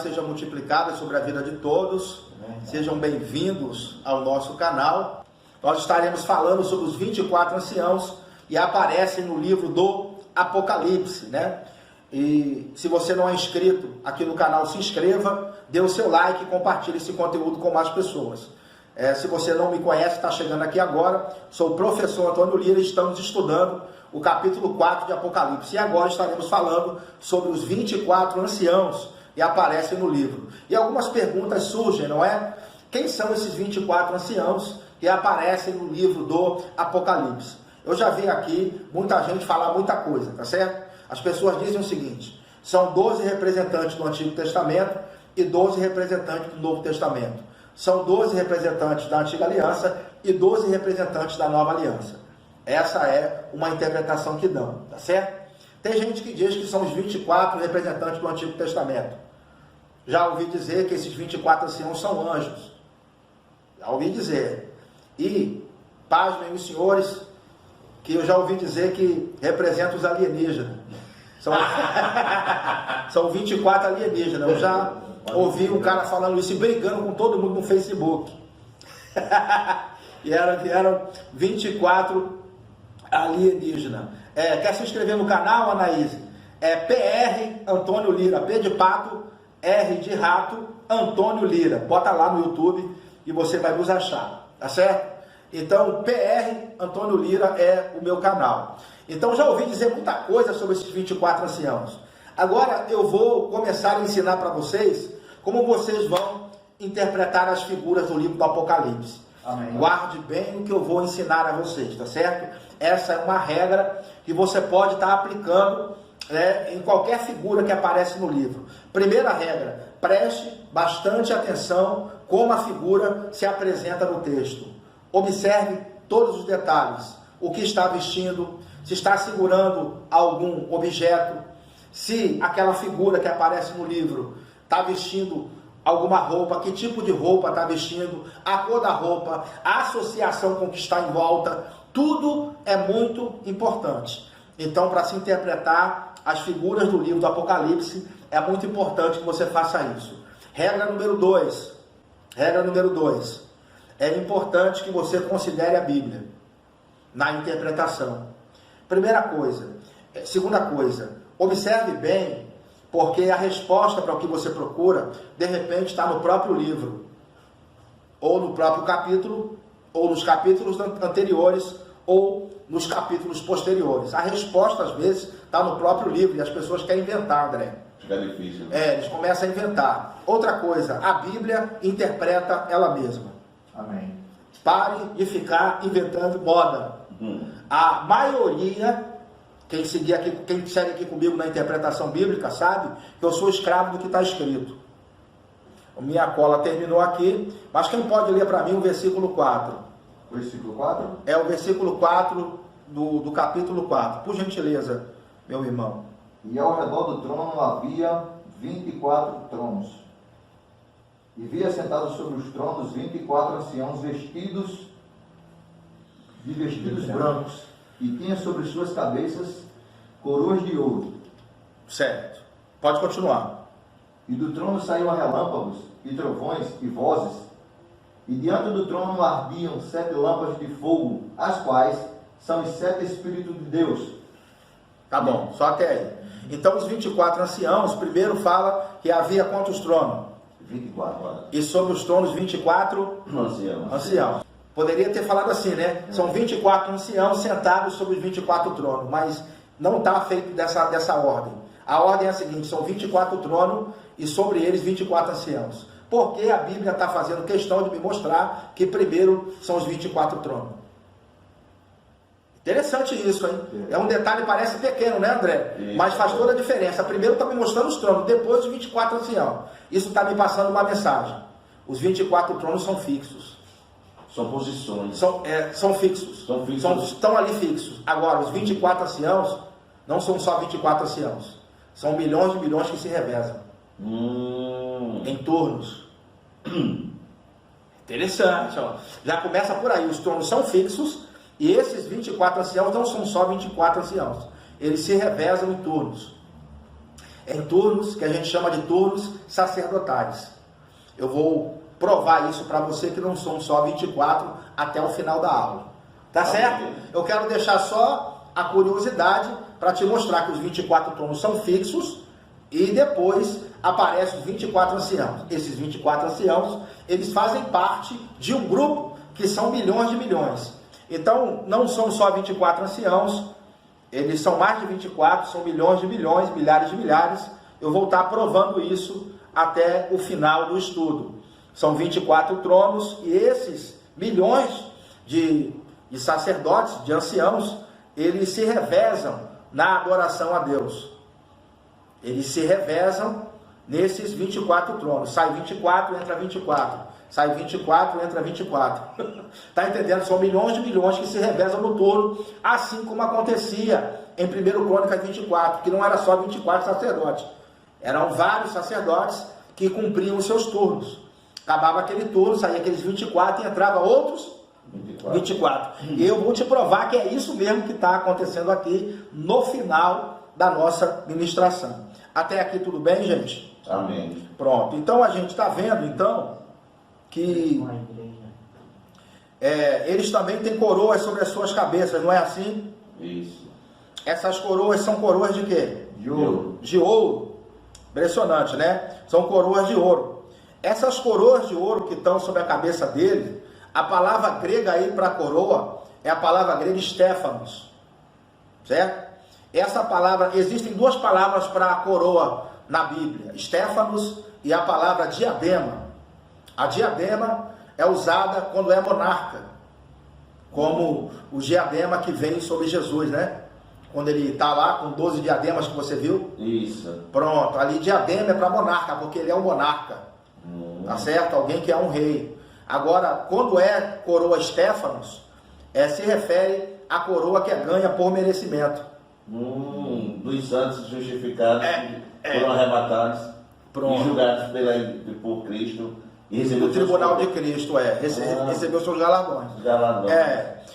seja multiplicada sobre a vida de todos. Sejam bem-vindos ao nosso canal. Nós estaremos falando sobre os 24 anciãos e aparecem no livro do Apocalipse, né? E se você não é inscrito aqui no canal, se inscreva, dê o seu like e compartilhe esse conteúdo com mais pessoas. Se você não me conhece, está chegando aqui agora, sou o professor Antônio Lira e estamos estudando o capítulo 4 de Apocalipse. E agora estaremos falando sobre os 24 anciãos que aparecem no livro. E algumas perguntas surgem, não é? Quem são esses 24 anciãos que aparecem no livro do Apocalipse? Eu já vi aqui muita gente falar muita coisa, tá certo? As pessoas dizem o seguinte: são 12 representantes do Antigo Testamento e 12 representantes do Novo Testamento. São 12 representantes da Antiga Aliança e 12 representantes da Nova Aliança. Essa é uma interpretação que dão, tá certo? Tem gente que diz que são os 24 representantes do Antigo Testamento. Já ouvi dizer que esses 24 anciãos são anjos. Já ouvi dizer. E, pasmem os senhores, que eu já ouvi dizer que representam os alienígenas. São 24 alienígenas. Eu já ouvi um cara falando isso e brigando com todo mundo no Facebook. E eram 24 alienígenas. Quer se inscrever no canal, Anaíse? PR Antônio Lira. P de pato, R de rato, Antônio Lira. Bota lá no YouTube e você vai nos achar. Tá certo? Então, PR Antônio Lira é o meu canal. Então, já ouvi dizer muita coisa sobre esses 24 anciãos. Agora, eu vou começar a ensinar para vocês como vocês vão interpretar as figuras do livro do Apocalipse. Amém. Guarde bem o que eu vou ensinar a vocês, tá certo? Essa é uma regra que você pode estar aplicando em qualquer figura que aparece no livro. Primeira regra: preste bastante atenção como a figura se apresenta no texto. Observe todos os detalhes, o que está vestindo, se está segurando algum objeto, se aquela figura que aparece no livro está vestindo alguma roupa, que tipo de roupa está vestindo, a cor da roupa, a associação com o que está em volta, tudo é muito importante. Então, para se interpretar as figuras do livro do Apocalipse, é muito importante que você faça isso. Regra número 2. É importante que você considere a Bíblia na interpretação. Primeira coisa. Segunda coisa, observe bem, porque a resposta para o que você procura, de repente, está no próprio livro, ou no próprio capítulo, ou nos capítulos anteriores, ou nos capítulos posteriores. A resposta, às vezes, está no próprio livro, e as pessoas querem inventar, André. Fica difícil. Né? Eles começam a inventar. Outra coisa, a Bíblia interpreta ela mesma. Amém. Pare de ficar inventando moda. A maioria, quem segue aqui comigo na interpretação bíblica, sabe que eu sou escravo do que está escrito. A minha cola terminou aqui, mas quem pode ler para mim o versículo 4? O versículo 4? É o versículo 4 do capítulo 4. Por gentileza, meu irmão. E ao redor do trono havia 24 tronos. E via sentados sobre os tronos 24 anciãos vestidos brancos, e tinha sobre suas cabeças coroas de ouro. Certo. Pode continuar. E do trono saíam relâmpagos, e trovões, e vozes, e diante do trono ardiam 7 lâmpadas de fogo, as quais são os 7 Espíritos de Deus. Tá bom, só até aí. Então os 24 anciãos, primeiro fala que havia quantos tronos? 24. E sobre os tronos 24 anciãos. Poderia ter falado assim, né? São 24 anciãos sentados sobre os 24 tronos, mas não está feito dessa ordem. A ordem é a seguinte: são 24 tronos e sobre eles 24 anciãos. Porque a Bíblia está fazendo questão de me mostrar que primeiro são os 24 tronos. Interessante isso, hein? É um detalhe, parece pequeno, né, André? Mas faz toda a diferença. Primeiro está me mostrando os tronos, depois os 24 anciãos. Isso está me passando uma mensagem. Os 24 tronos são fixos. São posições. São fixos. Estão ali fixos. Agora, os 24 anciãos não são só 24 anciãos. São milhões de milhões que se revezam. Em turnos. Interessante, ó. Já começa por aí. Os tronos são fixos. E esses 24 anciãos não são só 24 anciãos. Eles se revezam em turnos. em turnos, que a gente chama de turnos sacerdotais. Eu vou provar isso para você, que não são só 24 até o final da aula. Tá certo? Eu quero deixar só a curiosidade para te mostrar que os 24 tronos são fixos e depois aparecem os 24 anciãos. Esses 24 anciãos, eles fazem parte de um grupo que são milhões de milhões. Então, não são só 24 anciãos, eles são mais de 24, são milhões de milhões, milhares de milhares. Eu vou estar provando isso até o final do estudo. São 24 tronos e esses milhões de sacerdotes, de anciãos, eles se revezam na adoração a Deus. Eles se revezam nesses 24 tronos. Sai 24, entra 24. Sai 24, entra 24. Está entendendo? São milhões de milhões que se revezam no turno, assim como acontecia em 1 Crônicas 24, que não era só 24 sacerdotes. Eram vários sacerdotes que cumpriam os seus turnos. Acabava aquele turno, saía aqueles 24 e entrava outros 24. E eu vou te provar que é isso mesmo que está acontecendo aqui no final da nossa ministração. Até aqui tudo bem, gente? Amém. Pronto. Então a gente está vendo, então, que eles também têm coroas sobre as suas cabeças, não é assim? Isso. Essas coroas são coroas de quê? De ouro. De ouro. Impressionante, né? São coroas de ouro. Essas coroas de ouro que estão sobre a cabeça deles, a palavra grega aí para coroa é a palavra grega Stéphanos, certo? Essa palavra, existem duas palavras para coroa na Bíblia, Stéphanos e a palavra diadema. A diadema é usada quando é monarca, como o diadema que vem sobre Jesus, né? Quando ele está lá com 12 diademas que você viu. Isso. Pronto, ali diadema é para monarca, porque ele é um monarca, tá certo? Alguém que é um rei. Agora, quando é coroa Stéphanos, se refere à coroa que é ganha por merecimento. Dos santos justificados foram arrebatados e julgados por Cristo e recebeu o tribunal de Cristo recebeu seus galardões.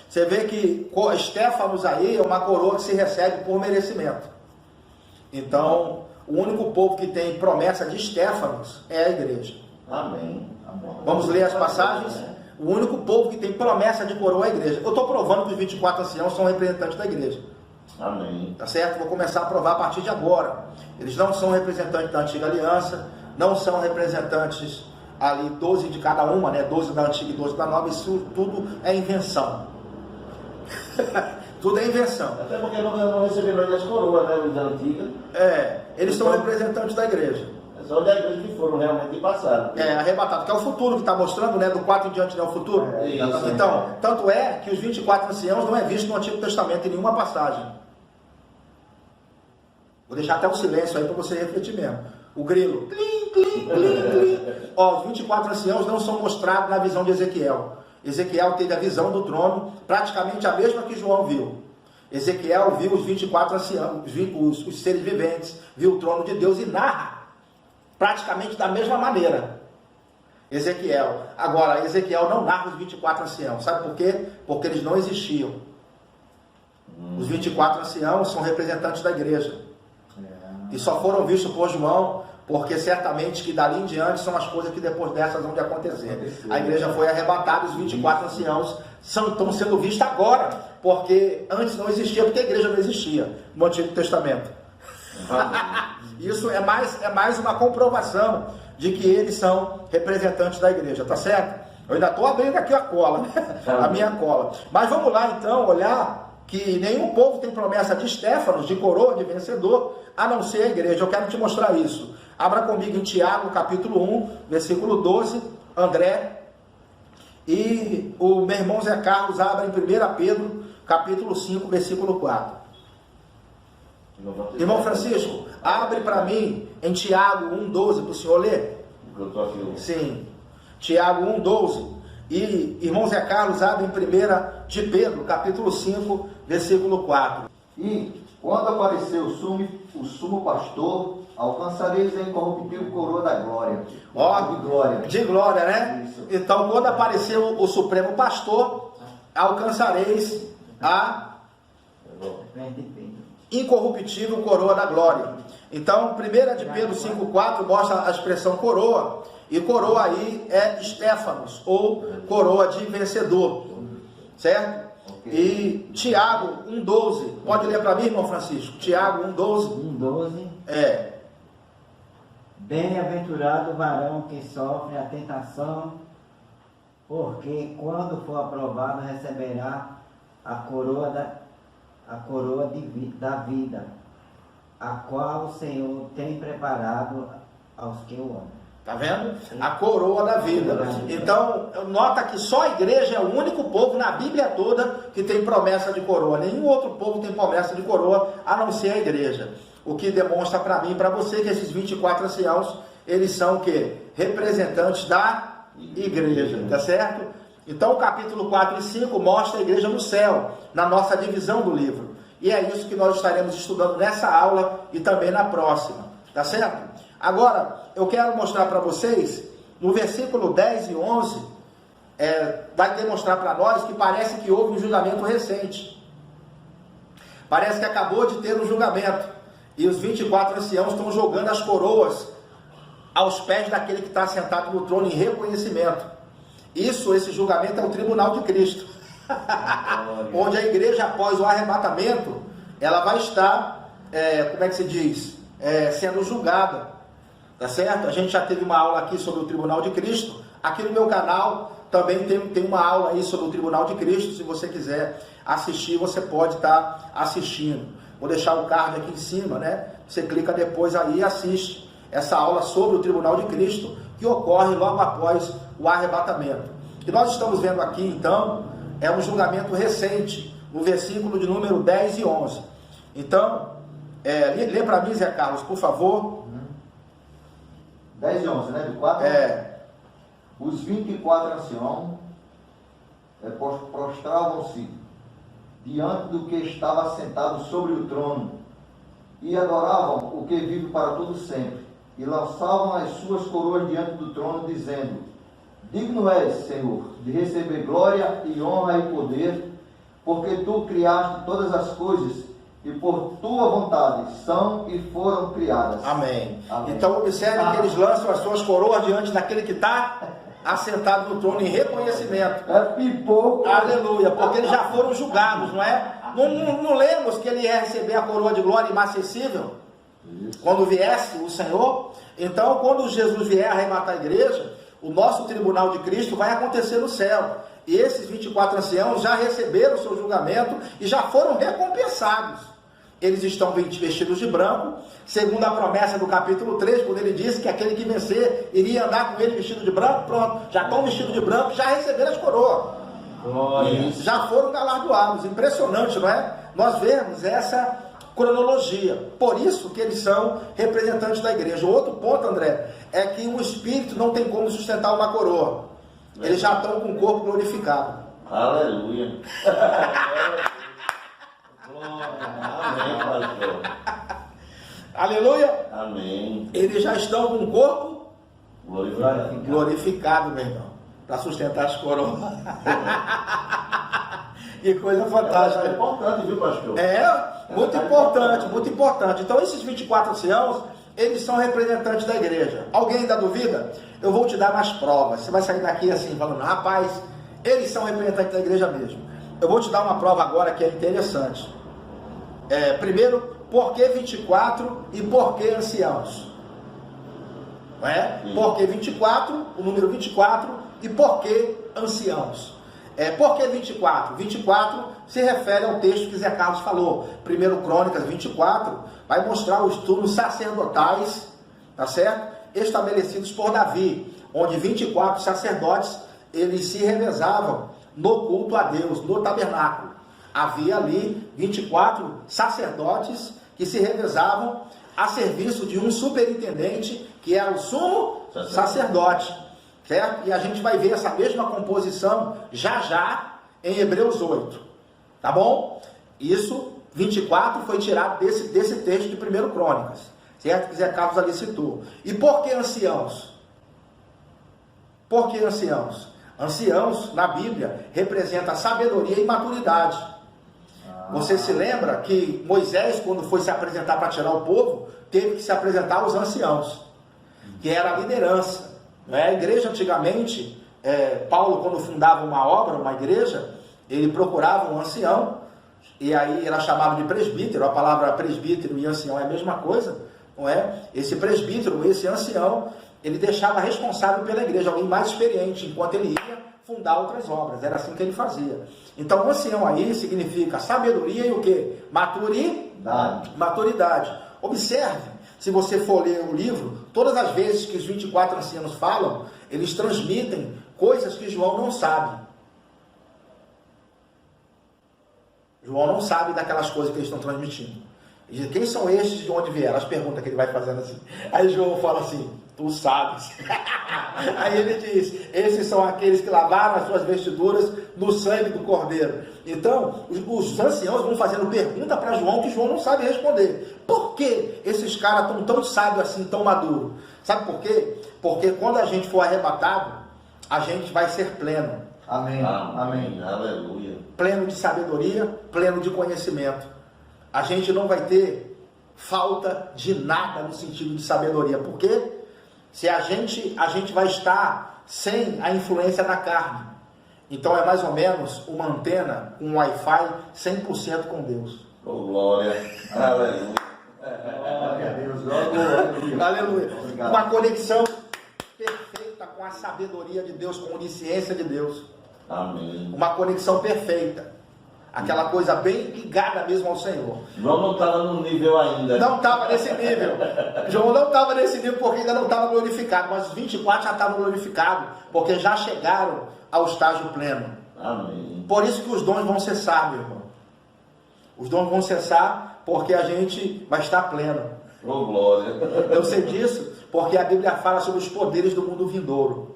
Você vê que Stéphanos aí é uma coroa que se recebe por merecimento. Então, o único povo que tem promessa de Stéphanos é a igreja. Amém. Vamos ler as passagens? O único povo que tem promessa de coroa é a igreja. Eu estou provando que os 24 anciãos são representantes da igreja. Amém. Tá certo? Vou começar a provar a partir de agora. Eles não são representantes da antiga aliança, não são representantes ali 12 de cada uma, né? 12 da antiga e 12 da nova. Isso tudo é invenção. Tudo é invenção. Até porque não receberam ainda as coroas, né? Os da antiga. Eles são representantes da igreja. São da igreja que foram realmente passados. Arrebatado, que é o futuro que está mostrando, né? Do 4 em diante não é o futuro. Então, tanto é que os 24 anciãos não é visto no Antigo Testamento em nenhuma passagem. Vou deixar até um silêncio aí para você refletir mesmo. O grilo. Clim, clim, clim, clim. Os 24 anciãos não são mostrados na visão de Ezequiel. Ezequiel teve a visão do trono, praticamente a mesma que João viu. Ezequiel viu os 24 anciãos, os seres viventes, viu o trono de Deus e narra praticamente da mesma maneira. Ezequiel. Agora, Ezequiel não narra os 24 anciãos. Sabe por quê? Porque eles não existiam. Os 24 anciãos são representantes da igreja. E só foram vistos por João, porque certamente que dali em diante são as coisas que depois dessas vão de acontecer. A igreja foi arrebatada, os 24 anciãos estão sendo vistos agora, porque antes não existia, porque a igreja não existia no Antigo Testamento. Isso é mais uma comprovação de que eles são representantes da igreja, tá certo? Eu ainda estou abrindo aqui a cola, a minha cola. Mas vamos lá então olhar que nenhum povo tem promessa de Stéphanos, de coroa, de vencedor, a não ser a igreja. Eu quero te mostrar isso. Abra comigo em Tiago, capítulo 1, versículo 12, André. E o meu irmão Zé Carlos abre em 1 Pedro, capítulo 5, versículo 4. Irmão Francisco, abre para mim em Tiago 1,12, para o senhor ler. Eu estou aqui. Sim, Tiago 1,12. E irmão Zé Carlos abre em 1 de Pedro, capítulo 5, versículo 4. E quando aparecer o sumo pastor, alcançareis a incorruptível coroa da glória. De glória. De glória, né? Isso. Então, quando aparecer o supremo pastor, alcançareis a incorruptível coroa da glória. Então, 1 de Pedro 5,4 mostra a expressão coroa, e coroa aí é Estéfanos, ou coroa de vencedor, certo? E Tiago 1,12, pode ler para mim, irmão Francisco? Tiago 1,12. 1,12. Bem-aventurado o varão que sofre a tentação, porque quando for aprovado receberá a coroa da vida, a qual o Senhor tem preparado aos que o amam. Tá vendo? A coroa da vida. Então, nota que só a igreja é o único povo na Bíblia toda que tem promessa de coroa. Nenhum outro povo tem promessa de coroa, a não ser a igreja. O que demonstra para mim e para você que esses 24 anciãos, eles são o quê? Representantes da igreja, tá certo? Então, o capítulo 4 e 5 mostra a igreja no céu, na nossa divisão do livro. E é isso que nós estaremos estudando nessa aula e também na próxima, tá certo? Agora, eu quero mostrar para vocês, no versículo 10 e 11, vai demonstrar para nós que parece que houve um julgamento recente. Parece que acabou de ter um julgamento. E os 24 anciãos estão jogando as coroas aos pés daquele que está sentado no trono em reconhecimento. Esse julgamento é o tribunal de Cristo. Onde a igreja, após o arrebatamento, ela vai estar, como é que se diz? Sendo julgada. Tá certo? A gente já teve uma aula aqui sobre o Tribunal de Cristo. Aqui no meu canal também tem uma aula aí sobre o Tribunal de Cristo. Se você quiser assistir, você pode estar assistindo. Vou deixar o card aqui em cima, né? Você clica depois aí e assiste essa aula sobre o Tribunal de Cristo, que ocorre logo após o arrebatamento. O que nós estamos vendo aqui, então, é um julgamento recente, no versículo de número 10 e 11. Então, lê para mim, Zé Carlos, por favor. 10 e 11, né? Do 4? Os 24 anciãos prostravam-se diante do que estava sentado sobre o trono e adoravam o que vive para todo sempre, e lançavam as suas coroas diante do trono, dizendo: digno és, Senhor, de receber glória e honra e poder, porque tu criaste todas as coisas, e por tua vontade são e foram criadas. Amém. Amém. Então observe que eles lançam as suas coroas diante daquele que está assentado no trono em reconhecimento. É pipoco. Aleluia, porque eles já foram julgados, não é? Não lemos que ele ia receber a coroa de glória inacessível quando viesse o Senhor? Então, quando Jesus vier arrebatar a igreja, o nosso tribunal de Cristo vai acontecer no céu. E esses 24 anciãos já receberam o seu julgamento e já foram recompensados. Eles estão vestidos de branco, segundo a promessa do capítulo 3, quando ele disse que aquele que vencer iria andar com ele vestido de branco. Pronto, já estão vestidos de branco, já receberam as coroas. Já foram galardoados. Impressionante, não é? Nós vemos essa cronologia. Por isso que eles são representantes da igreja. O outro ponto, André, é que o espírito não tem como sustentar uma coroa. Eles já estão com o corpo glorificado. Aleluia. Amém, pastor. Aleluia. Amém. Eles já estão com o corpo Glorificado. glorificado, meu irmão, para sustentar as coroas. Que coisa fantástica. É importante, viu, pastor? Muito importante, muito importante. Então, esses 24 anciãos, eles são representantes da igreja. Alguém ainda duvida? Eu vou te dar mais provas. Você vai sair daqui assim, falando: rapaz, eles são representantes da igreja mesmo. Eu vou te dar uma prova agora que é interessante. Primeiro, por que 24 e por que anciãos? Não é? Por que 24, o número 24, e por que anciãos? Por que 24? 24 se refere ao texto que Zé Carlos falou. 1 Crônicas 24 vai mostrar os turnos sacerdotais, tá certo? Estabelecidos por Davi, onde 24 sacerdotes, eles se revezavam no culto a Deus, no tabernáculo. Havia ali 24 sacerdotes que se revezavam a serviço de um superintendente, que era o sumo sacerdote, certo? E a gente vai ver essa mesma composição já em Hebreus 8, tá bom? Isso, 24, foi tirado desse texto de 1 Crônicas, certo? Que Zé Carlos ali citou. E por que anciãos? Por que anciãos? Anciãos, na Bíblia, representa sabedoria e maturidade. Você se lembra que Moisés, quando foi se apresentar para tirar o povo, teve que se apresentar aos anciãos, que era a liderança. A igreja antigamente, Paulo, quando fundava uma obra, uma igreja, ele procurava um ancião, e aí era chamado de presbítero. A palavra presbítero e ancião é a mesma coisa, não é? Esse presbítero, esse ancião, ele deixava responsável pela igreja, alguém mais experiente, enquanto ele ia fundar outras obras. Era assim que ele fazia. Então, o ancião aí significa sabedoria e o quê? Maturidade. Observe, se você for ler o livro, todas as vezes que os 24 anciãos falam, eles transmitem coisas que João não sabe. João não sabe daquelas coisas que eles estão transmitindo. Ele diz, quem são estes, de onde vieram? As perguntas que ele vai fazendo assim. Aí João fala assim, tu sabes. Aí ele diz, esses são aqueles que lavaram as suas vestiduras no sangue do Cordeiro. Então, os anciãos vão fazendo pergunta para João que João não sabe responder. Por que esses caras estão tão sábios assim, tão maduros? Sabe por quê? Porque quando a gente for arrebatado, a gente vai ser pleno. Amém. Amém. Aleluia. Pleno de sabedoria, pleno de conhecimento. A gente não vai ter falta de nada no sentido de sabedoria. Por quê? Se a gente vai estar sem a influência da carne. Então é mais ou menos uma antena, um Wi-Fi 100% com Deus. Oh, glória. Aleluia. Glória a Deus. Glória a Deus. Aleluia. Obrigado. Uma conexão perfeita com a sabedoria de Deus, com a onisciência de Deus. Amém. Uma conexão perfeita. Aquela coisa bem ligada mesmo ao Senhor. João não estava no nível ainda. Não estava nesse nível. João não estava nesse nível porque ainda não estava glorificado. Mas os 24 já estavam glorificados, porque já chegaram ao estágio pleno. Amém. Por isso que os dons vão cessar, meu irmão. Os dons vão cessar porque a gente vai estar pleno. Oh, glória. Eu sei disso porque a Bíblia fala sobre os poderes do mundo vindouro.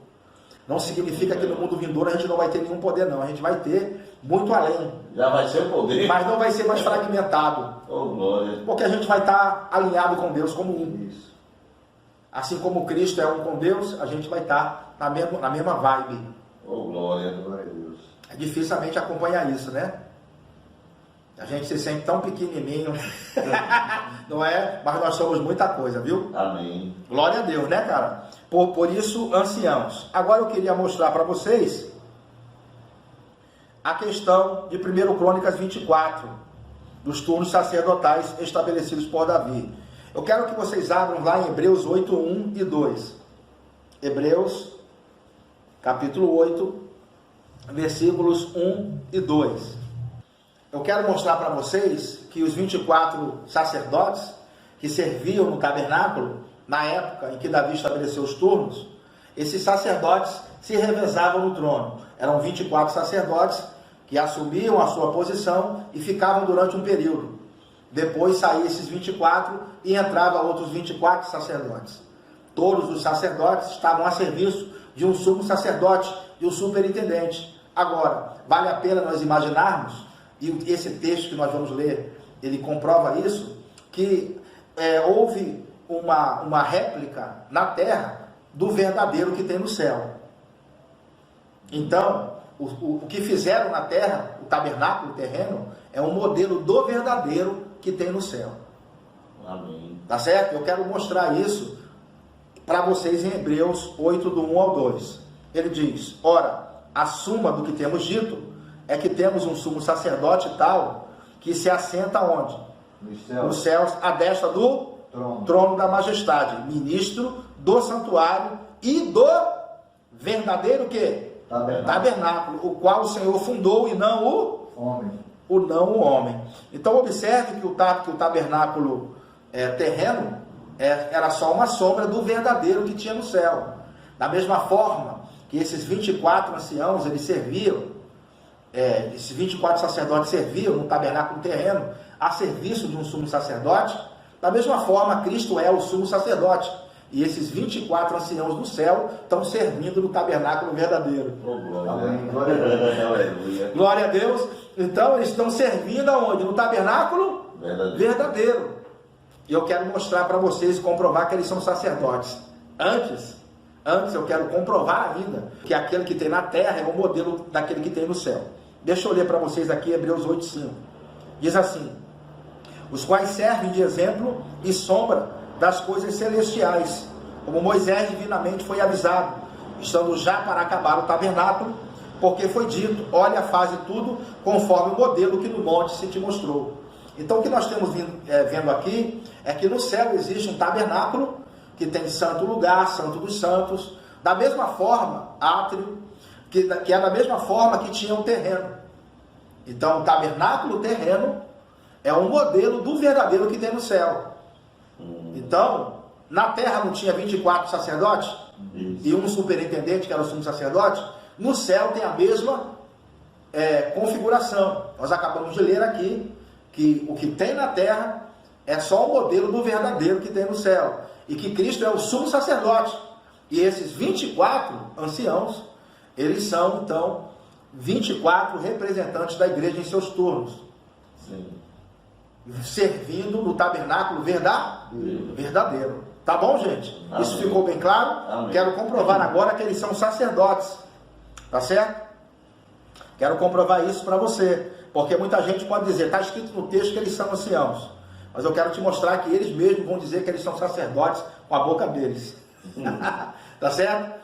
Não significa que no mundo vindouro a gente não vai ter nenhum poder, não. A gente vai ter muito além. Já vai ser o poder. Mas não vai ser mais fragmentado. Oh, glória. Porque a gente vai estar alinhado com Deus como um. Isso. Assim como Cristo é um com Deus, a gente vai estar na mesma vibe. Oh, glória. Glória a Deus. É dificilmente acompanhar isso, né? A gente se sente tão pequenininho, não é? Mas nós somos muita coisa, viu? Amém. Glória a Deus, né, cara? Por isso, anciãos. Agora eu queria mostrar para vocês a questão de 1 Crônicas 24, dos turnos sacerdotais estabelecidos por Davi. Eu quero que vocês abram lá em Hebreus 8, 1 e 2. Hebreus, capítulo 8, versículos 1 e 2. Eu quero mostrar para vocês que os 24 sacerdotes que serviam no tabernáculo, na época em que Davi estabeleceu os turnos, esses sacerdotes se revezavam no trono. Eram 24 sacerdotes que assumiam a sua posição e ficavam durante um período. Depois saíam esses 24 e entravam outros 24 sacerdotes. Todos os sacerdotes estavam a serviço de um sumo sacerdote, de um superintendente. Agora, vale a pena nós imaginarmos, e esse texto que nós vamos ler, ele comprova isso, que houve uma réplica na terra do verdadeiro que tem no céu. Então, o que fizeram na terra, o tabernáculo terreno, é um modelo do verdadeiro que tem no céu. Amém. Tá certo? Eu quero mostrar isso para vocês em Hebreus 8, do 1 ao 2. Ele diz, ora, a suma do que temos dito é que temos um sumo sacerdote tal que se assenta onde? Nos céus, à destra do trono da majestade, ministro do santuário e do verdadeiro que? Tabernáculo, o qual o Senhor fundou e não o homem. Então observe que o tabernáculo terreno era só uma sombra do verdadeiro que tinha no céu. Da mesma forma que esses 24 anciãos, eles serviam, esses 24 sacerdotes serviam no tabernáculo terreno a serviço de um sumo sacerdote. Da mesma forma, Cristo é o sumo sacerdote. E esses 24 anciãos do céu estão servindo no tabernáculo verdadeiro. Oh, glória. Amém. Glória a Deus. Aleluia. Glória a Deus. Então, eles estão servindo aonde? No tabernáculo verdadeiro. E eu quero mostrar para vocês e comprovar que eles são sacerdotes. Antes eu quero comprovar ainda que aquele que tem na terra é o modelo daquele que tem no céu. Deixa eu ler para vocês aqui Hebreus 8:5. diz assim: os quais servem de exemplo e sombra das coisas celestiais, como Moisés divinamente foi avisado, estando já para acabar o tabernáculo, porque foi dito: olha, faze tudo conforme o modelo que no monte se te mostrou. Então o que nós temos vendo aqui é que no céu existe um tabernáculo que tem santo lugar, santo dos santos, da mesma forma, átrio, que é da mesma forma que tinha um terreno. Então o tabernáculo terreno é um modelo do verdadeiro que tem no céu. Então, na terra não tinha 24 sacerdotes? E um superintendente que era o sumo sacerdote? No céu tem a mesma configuração. Nós acabamos de ler aqui que o que tem na terra é só o modelo do verdadeiro que tem no céu. E que Cristo é o sumo sacerdote. E esses 24 anciãos, eles são, então, 24 representantes da igreja em seus turnos. Sim. Servindo no tabernáculo verdadeiro. Tá bom, gente? Amém. Isso ficou bem claro? Amém. Quero comprovar agora que eles são sacerdotes. Tá certo? Quero comprovar isso para você. Porque muita gente pode dizer, está escrito no texto que eles são anciãos. Mas eu quero te mostrar que eles mesmos vão dizer que eles são sacerdotes com a boca deles. Tá certo?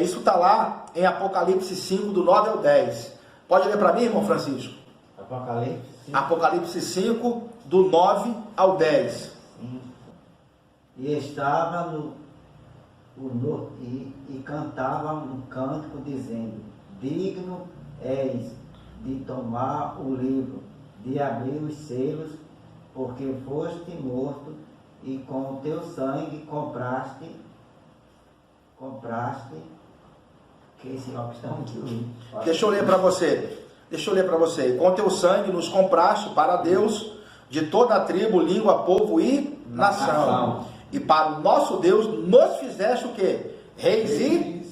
Isso está lá em Apocalipse 5, do 9 ao 10. Pode ler para mim, irmão Francisco? Apocalipse 5, do 9 ao 10. E estava e cantava um cântico dizendo: digno és de tomar o livro, de abrir os selos, porque foste morto e com o teu sangue compraste que esse óculos está muito lindo. Deixa eu ler para você. E com teu sangue nos compraste para Deus de toda a tribo, língua, povo e nação. E para o nosso Deus nos fizeste o quê? Reis e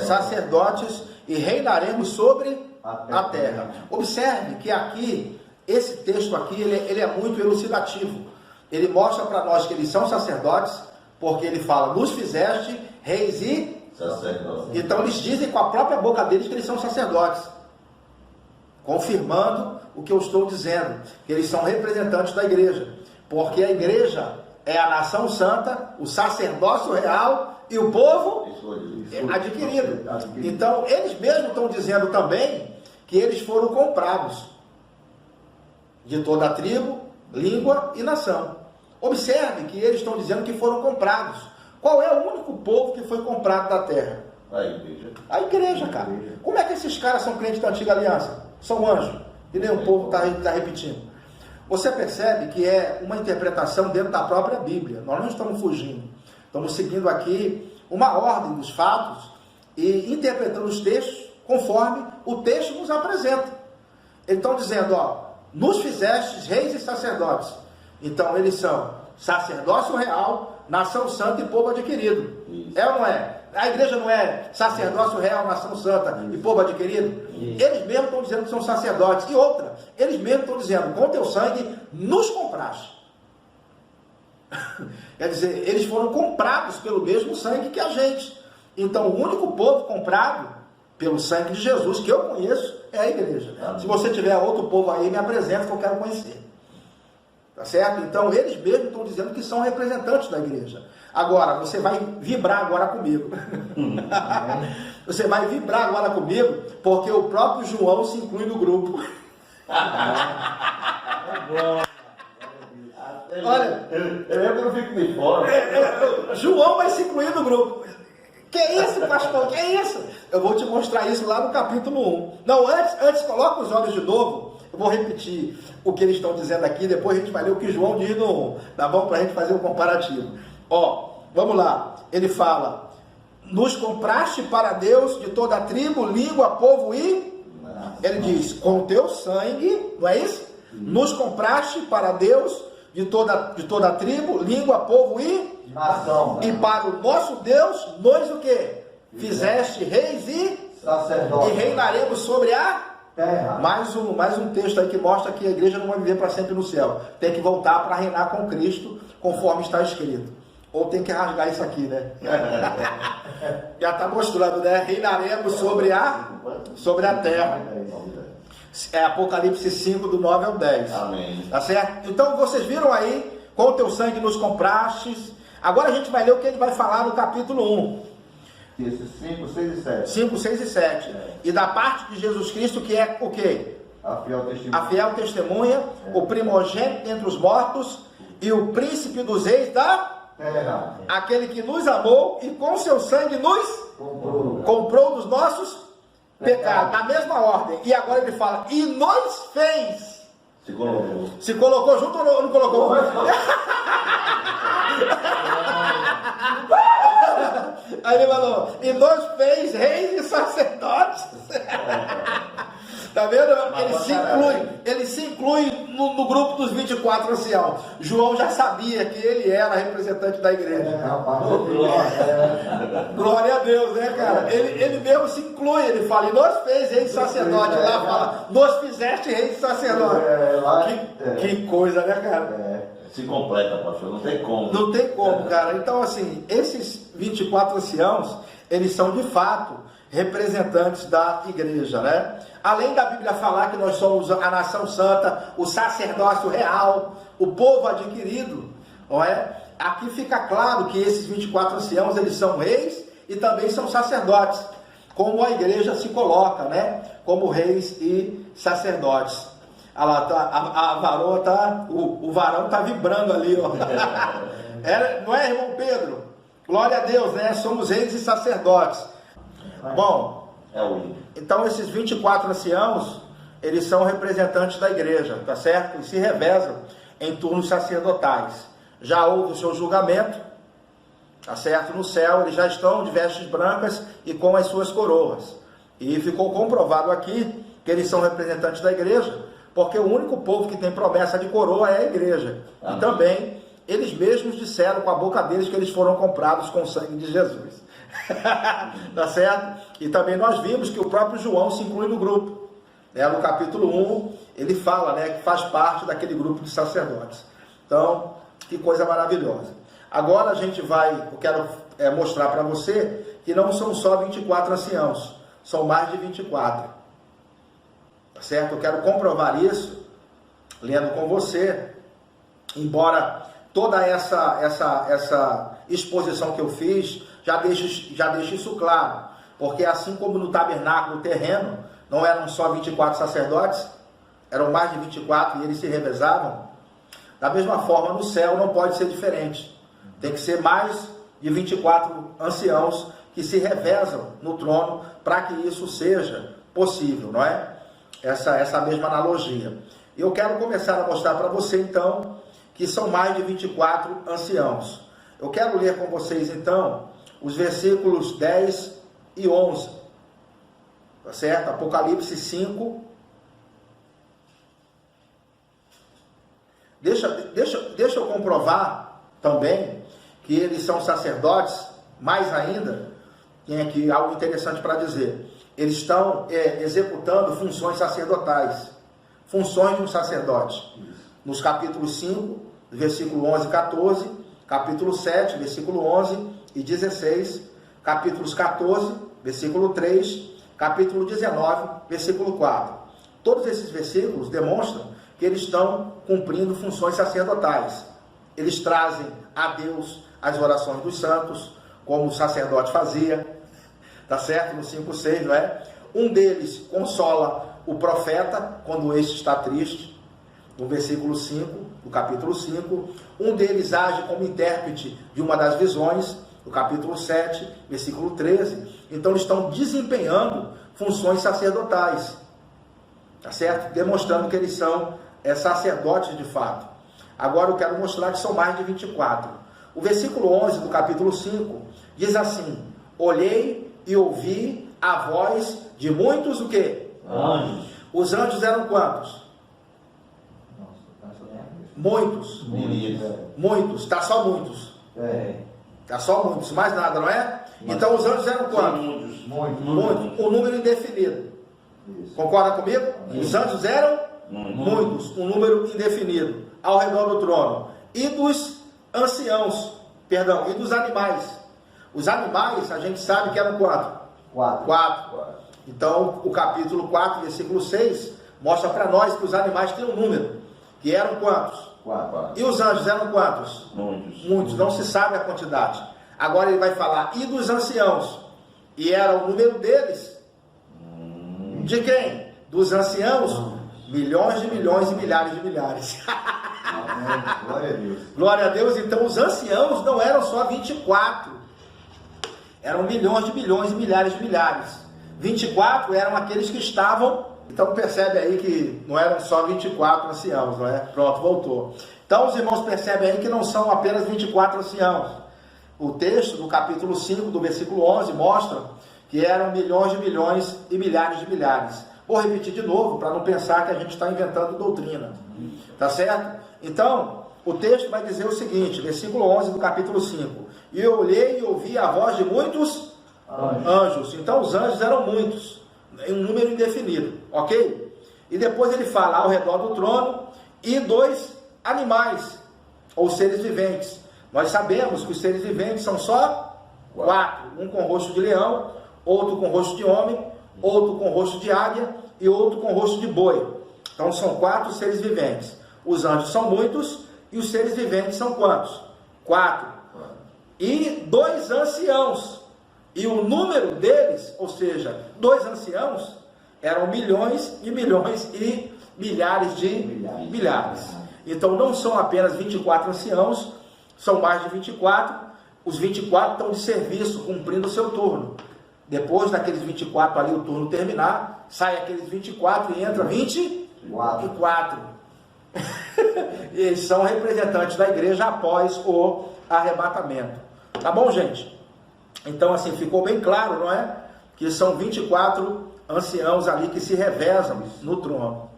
sacerdotes, e reinaremos sobre a terra. Observe que aqui, esse texto aqui, ele é muito elucidativo. Ele mostra para nós que eles são sacerdotes, porque ele fala, nos fizeste reis e sacerdotes. Então eles dizem com a própria boca deles que eles são sacerdotes, confirmando o que eu estou dizendo, que eles são representantes da igreja, porque a igreja é a nação santa, o sacerdócio real e o povo adquirido. Então eles mesmos estão dizendo também que eles foram comprados de toda a tribo, língua e nação. Observe que eles estão dizendo que foram comprados. Qual é o único povo que foi comprado da terra? A igreja. A igreja, cara. Como é que esses caras são crentes da antiga aliança? São anjos. E nem o povo está repetindo. Você percebe que é uma interpretação dentro da própria Bíblia. Nós não estamos fugindo. Estamos seguindo aqui uma ordem dos fatos e interpretando os textos conforme o texto nos apresenta. Eles estão dizendo, nos fizestes reis e sacerdotes. Então eles são sacerdócio real, nação santa e povo adquirido. Isso. É ou não é? A igreja não é sacerdócio real, nação santa e povo adquirido? Isso. Eles mesmos estão dizendo que são sacerdotes. E outra, eles mesmos estão dizendo, com teu sangue nos compraste. Quer dizer, eles foram comprados pelo mesmo sangue que a gente. Então o único povo comprado pelo sangue de Jesus que eu conheço é a igreja. Se você tiver outro povo aí, me apresenta que eu quero conhecer. Tá certo? Então eles mesmos estão dizendo que são representantes da igreja. Agora, você vai vibrar agora comigo. Você vai vibrar agora comigo, porque o próprio João se inclui no grupo. Olha, eu não fico de fora. João vai se incluir no grupo. Que isso, pastor? Que isso? Eu vou te mostrar isso lá no capítulo 1. Não, antes coloca os olhos de novo. Eu vou repetir o que eles estão dizendo aqui, depois a gente vai ler o que João diz no 1. Tá bom? Para a gente fazer um comparativo. Vamos lá. Ele fala, nos compraste para Deus de toda a tribo, língua, povo e... Ele diz, com o teu sangue, não é isso? Nos compraste para Deus de toda a tribo, língua, povo e... nação. E para o nosso Deus, nós o quê? Fizeste reis e... sacerdote. E reinaremos sobre a... terra. Mais um texto aí que mostra que a igreja não vai viver para sempre no céu. Tem que voltar para reinar com Cristo, conforme está escrito. Ou tem que rasgar isso aqui, né? Já está mostrando, né? Reinaremos sobre a terra. É Apocalipse 5, do 9 ao 10. Amém. Tá certo? Então vocês viram aí, com o teu sangue nos comprastes. Agora a gente vai ler o que ele vai falar no capítulo 1. Isso, 5, 6 e 7. 5, 6 e 7. E da parte de Jesus Cristo, que é o quê? A fiel testemunha. A fiel testemunha, o primogênito entre os mortos e o príncipe dos reis da terra. aquele que nos amou e com seu sangue nos Comprou. comprou dos nossos pecados. Na mesma ordem. E agora ele fala, e nos fez. Se colocou. Se colocou junto ou não colocou? Aí ele falou, e nos fez reis e sacerdotes. Tá vendo? Ele se inclui no grupo dos 24 anciãos. João já sabia que ele era representante da igreja. Glória a Deus, né, cara? Ele mesmo se inclui, ele fala, e nos fez reis e sacerdote. Lá fala, nos fizeste reis e sacerdote. Que coisa, né, cara? Se completa, pastor. Não tem como. Não tem como, cara. Então, assim, esses 24 anciãos, eles são de fato representantes da igreja, né? Além da Bíblia falar que nós somos a nação santa, o sacerdócio real, o povo adquirido, não é? Aqui fica claro que esses 24 anciãos, eles são reis e também são sacerdotes, como a igreja se coloca, né? Como reis e sacerdotes. Ah lá, o varão tá vibrando ali, ó. Não é, irmão Pedro? Glória a Deus, né? Somos reis e sacerdotes. Bom, então esses 24 anciãos, eles são representantes da igreja, tá certo? E se revezam em turnos sacerdotais. Já houve o seu julgamento, tá certo? No céu, eles já estão de vestes brancas e com as suas coroas. E ficou comprovado aqui que eles são representantes da igreja, porque o único povo que tem promessa de coroa é a igreja. E também, eles mesmos disseram com a boca deles que eles foram comprados com o sangue de Jesus. Tá certo? E também nós vimos que o próprio João se inclui no grupo. No capítulo 1, ele fala, né, que faz parte daquele grupo de sacerdotes. Então, que coisa maravilhosa. Agora eu quero mostrar para você que não são só 24 anciãos, são mais de 24. Tá certo? Eu quero comprovar isso lendo com você, embora toda essa exposição que eu fiz já deixe isso claro, porque assim como no tabernáculo terreno não eram só 24 sacerdotes, eram mais de 24 e eles se revezavam, da mesma forma no céu não pode ser diferente, tem que ser mais de 24 anciãos que se revezam no trono para que isso seja possível, não é? Essa mesma analogia. Eu quero começar a mostrar para você então que são mais de 24 anciãos. Eu quero ler com vocês então os versículos 10 e 11, tá certo? Apocalipse 5. Deixa eu comprovar também que eles são sacerdotes, mais ainda, tem aqui algo interessante para dizer. Eles estão executando funções sacerdotais, funções de um sacerdote. Nos capítulos 5, versículo 11 e 14, capítulo 7, versículo 11 e 16, capítulos 14, versículo 3, capítulo 19, versículo 4. Todos esses versículos demonstram que eles estão cumprindo funções sacerdotais. Eles trazem a Deus as orações dos santos, como o sacerdote fazia, tá certo? No 5:6, não é? Um deles consola o profeta quando este está triste, no versículo 5, do capítulo 5. Um deles age como intérprete de uma das visões, no capítulo 7, versículo 13. Então eles estão desempenhando funções sacerdotais, tá certo? Demonstrando que eles são sacerdotes de fato. Agora eu quero mostrar que são mais de 24. O versículo 11 do capítulo 5 diz assim: olhei e ouvi a voz de muitos o quê? Anjos. Os anjos eram quantos? Muitos. Muitos. Tá só muitos. Tá só muitos, mais nada, não é? Então os anjos eram quantos? Muitos. Um número indefinido. Concorda comigo? Os anjos eram muitos, um número indefinido, ao redor do trono. E dos anciãos, e dos animais. Os animais, a gente sabe que eram quatro. 4. Então, o capítulo 4, versículo 6, mostra para nós que os animais têm um número, que eram quantos? 4. E os anjos eram quantos? Muitos. Muitos, não se sabe a quantidade. Agora ele vai falar, e dos anciãos? E era o número deles? De quem? Dos anciãos? Milhões de milhões e milhares de milhares. Amém. Glória a Deus. Glória a Deus. Então os anciãos não eram só 24. Eram milhões de milhões e milhares de milhares. 24 eram aqueles que estavam... Então percebe aí que não eram só 24 anciãos, não é? Pronto, voltou. Então os irmãos percebem aí que não são apenas 24 anciãos. O texto do capítulo 5, do versículo 11, mostra que eram milhões de milhões e milhares de milhares. Vou repetir de novo, para não pensar que a gente está inventando doutrina. Tá certo? Então, o texto vai dizer o seguinte, versículo 11 do capítulo 5. E eu olhei e ouvi a voz de muitos anjos. Então os anjos eram muitos, em um número indefinido, ok? E depois ele fala ao redor do trono e 2 animais, ou seres viventes. Nós sabemos que os seres viventes são só 4. Um com rosto de leão, outro com rosto de homem, outro com rosto de águia e outro com rosto de boi. Então são 4 seres viventes. Os anjos são muitos e os seres viventes são quantos? 4. E 2 anciãos. E o número deles, ou seja, 2 anciãos, eram milhões e milhões e milhares de milhares. Então não são apenas 24 anciãos, são mais de 24. Os 24 estão de serviço, cumprindo o seu turno. Depois daqueles 24 ali, o turno terminar, sai aqueles 24 e entra 24. E eles são representantes da igreja após o arrebatamento. Tá bom, gente? Então, assim, ficou bem claro, não é? Que são 24 anciãos ali que se revezam no trono.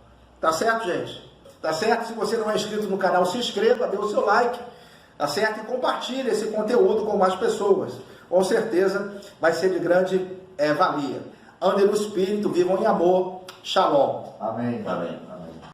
Tá certo, gente? Tá certo? Se você não é inscrito no canal, se inscreva, dê o seu like. Tá certo? E compartilhe esse conteúdo com mais pessoas. Com certeza vai ser de grande valia. Andem no Espírito, vivam em amor. Shalom. Amém. Amém.